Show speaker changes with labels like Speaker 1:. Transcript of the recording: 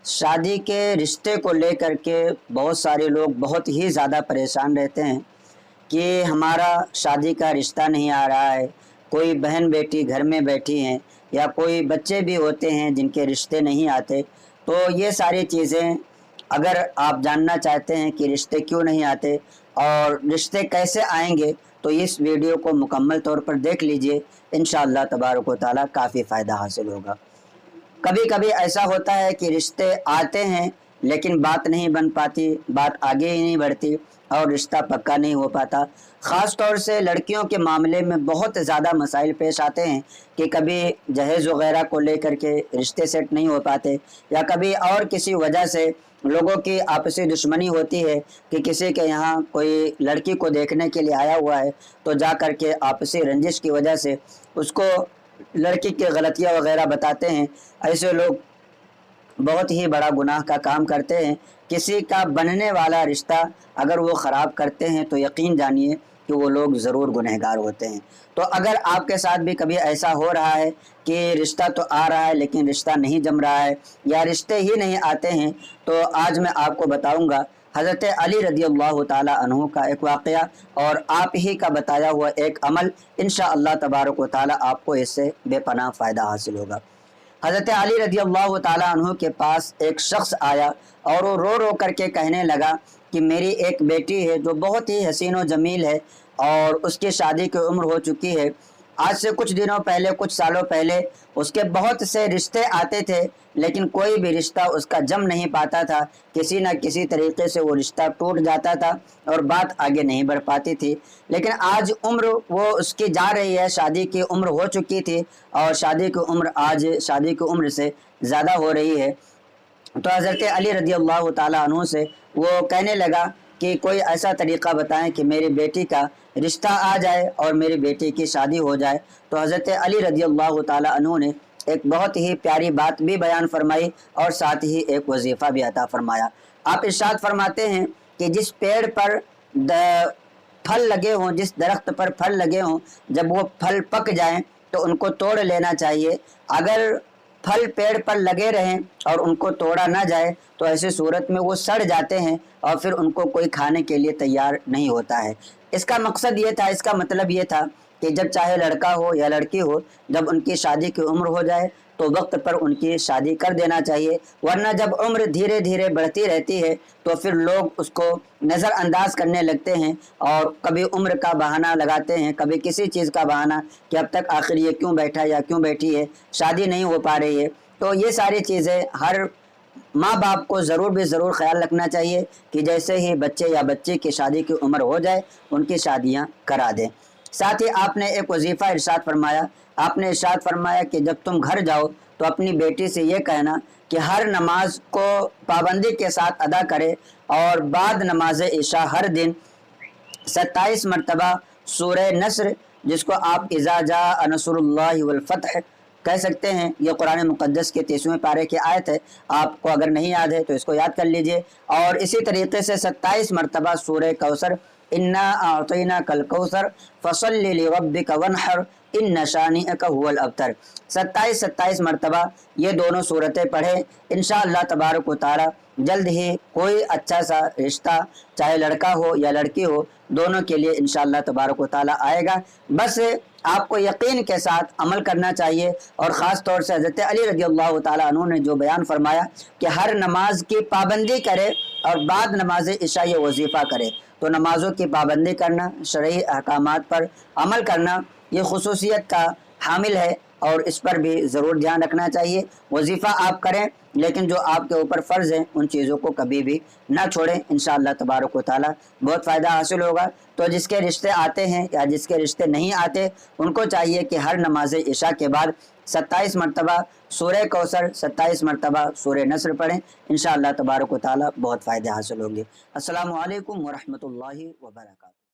Speaker 1: शादी के रिश्ते को लेकर के बहुत सारे लोग बहुत ही ज़्यादा परेशान रहते हैं कि हमारा शादी का रिश्ता नहीं आ रहा है। कोई बहन बेटी घर में बैठी हैं या कोई बच्चे भी होते हैं जिनके रिश्ते नहीं आते। तो ये सारी चीज़ें अगर आप जानना चाहते हैं कि रिश्ते क्यों नहीं आते और रिश्ते कैसे आएंगे, तो इस वीडियो को मुकम्मल तौर पर देख लीजिए। इंशाअल्लाह तबारक व तआला काफ़ी फ़ायदा हासिल होगा। कभी कभी ऐसा होता है कि रिश्ते आते हैं लेकिन बात नहीं बन पाती, बात आगे ही नहीं बढ़ती और रिश्ता पक्का नहीं हो पाता। ख़ास तौर से लड़कियों के मामले में बहुत ज़्यादा मसाइल पेश आते हैं कि कभी जहेज़ वगैरह को लेकर के रिश्ते सेट नहीं हो पाते या कभी और किसी वजह से लोगों की आपसी दुश्मनी होती है कि किसी के यहाँ कोई लड़की को देखने के लिए आया हुआ है, तो जा कर के आपसी रंजिश की वजह से उसको लड़की की गलतियाँ वगैरह बताते हैं। ऐसे लोग बहुत ही बड़ा गुनाह का काम करते हैं। किसी का बनने वाला रिश्ता अगर वो ख़राब करते हैं तो यकीन जानिए कि वो लोग ज़रूर गुनहगार होते हैं। तो अगर आपके साथ भी कभी ऐसा हो रहा है कि रिश्ता तो आ रहा है लेकिन रिश्ता नहीं जम रहा है या रिश्ते ही नहीं आते हैं, तो आज मैं आपको बताऊंगा हज़रत अली रज़ियल्लाहु ताला अन्हु का एक वाक़या और आप ही का बताया हुआ एक अमल। इंशाअल्लाह तबारक व ताला आपको इससे बेपनाह फ़ायदा हासिल होगा। हज़रत अली रज़ियल्लाहु ताला अन्हु के पास एक शख्स आया और वो रो रो करके कहने लगा कि मेरी एक बेटी है जो बहुत ही हसीन व जमील है और उसकी शादी की उम्र हो चुकी है। आज से कुछ दिनों पहले, कुछ सालों पहले उसके बहुत से रिश्ते आते थे लेकिन कोई भी रिश्ता उसका जम नहीं पाता था। किसी न किसी तरीके से वो रिश्ता टूट जाता था और बात आगे नहीं बढ़ पाती थी। लेकिन आज उम्र वो उसकी जा रही है, शादी की उम्र हो चुकी थी और शादी की उम्र आज शादी की उम्र से ज़्यादा हो रही है। तो हज़रत अली रज़ियल्लाहु ताला अन्हु से वो कहने लगा कि कोई ऐसा तरीक़ा बताएं कि मेरी बेटी का रिश्ता आ जाए और मेरी बेटी की शादी हो जाए। तो हज़रत अली रज़ियल्लाहु ताला अन्हु ने एक बहुत ही प्यारी बात भी बयान फरमाई और साथ ही एक वजीफ़ा भी अता फरमाया। आप इरशाद फरमाते हैं कि जिस पेड़ पर फल लगे हों, जिस दरख्त पर फल लगे हों, जब वो फल पक जाएं तो उनको तोड़ लेना चाहिए। अगर फल पेड़ पर लगे रहें और उनको तोड़ा ना जाए तो ऐसी सूरत में वो सड़ जाते हैं और फिर उनको कोई खाने के लिए तैयार नहीं होता है। इसका मकसद ये था, इसका मतलब ये था कि जब चाहे लड़का हो या लड़की हो, जब उनकी शादी की उम्र हो जाए तो वक्त पर उनकी शादी कर देना चाहिए। वरना जब उम्र धीरे धीरे बढ़ती रहती है तो फिर लोग उसको नज़रअंदाज करने लगते हैं और कभी उम्र का बहाना लगाते हैं, कभी किसी चीज़ का बहाना कि अब तक आखिर ये क्यों बैठा या क्यों बैठी है, शादी नहीं हो पा रही है। तो ये सारी चीज़ें हर माँ बाप को ज़रूर ख्याल रखना चाहिए कि जैसे ही बच्चे या बच्चे की शादी की उम्र हो जाए उनकी शादियाँ करा दें। साथ ही आपने एक वजीफ़ा इरशाद फरमाया, आपने इरशाद फरमाया कि जब तुम घर जाओ तो अपनी बेटी से ये कहना कि हर नमाज को पाबंदी के साथ अदा करे और बाद नमाज इशा हर दिन 27 मरतबा सूरह नस्र, जिसको आप इज़ा जाअ नस्रुल्लाहि वल फतह कह सकते हैं, ये कुरान मुक़द्दस के 30वें पारे की आयत है। आपको अगर नहीं याद है तो इसको याद कर लीजिए। और इसी तरीके से 27 मरतबा सूरह कौसर, इन्ना आतैना कल कौसर फसल्लि लिरब्बिका वन्हर इन्न शानिअका हुवल अबतर, 27 मरतबा ये दोनों सूरतें पढ़ें। इंशाअल्लाह तबारक व तआला जल्द ही कोई अच्छा सा रिश्ता, चाहे लड़का हो या लड़की हो, दोनों के लिए इंशाअल्लाह तबारक व तआला आएगा। बस आपको यकीन के साथ अमल करना चाहिए। और ख़ास तौर से हज़रत अली रज़ियल्लाहु ताला अन्हु ने जो बयान फरमाया कि हर नमाज की पाबंदी करे और बाद नमाज इशा ये वजीफ़ा करे, तो नमाज़ों की पाबंदी करना, शरई अहकामात पर अमल करना ये खुसूसियत का हामिल है और इस पर भी ज़रूर ध्यान रखना चाहिए। वजीफ़ा आप करें लेकिन जो आपके ऊपर फ़र्ज़ हैं उन चीज़ों को कभी भी ना छोड़ें। इंशाअल्लाह तबारक व तआला बहुत फ़ायदा हासिल होगा। तो जिसके रिश्ते आते हैं या जिसके रिश्ते नहीं आते उनको चाहिए कि हर नमाज इशा के बाद 27 मरतबा सूरह कौसर, 27 मरतबा सूरह नस्र पढ़ें। इंशाअल्लाह तबारक व तआला बहुत फ़ायदे हासिल होंगे। अस्सलामु अलैकुम व रहमतुल्लाहि व बरकातहू।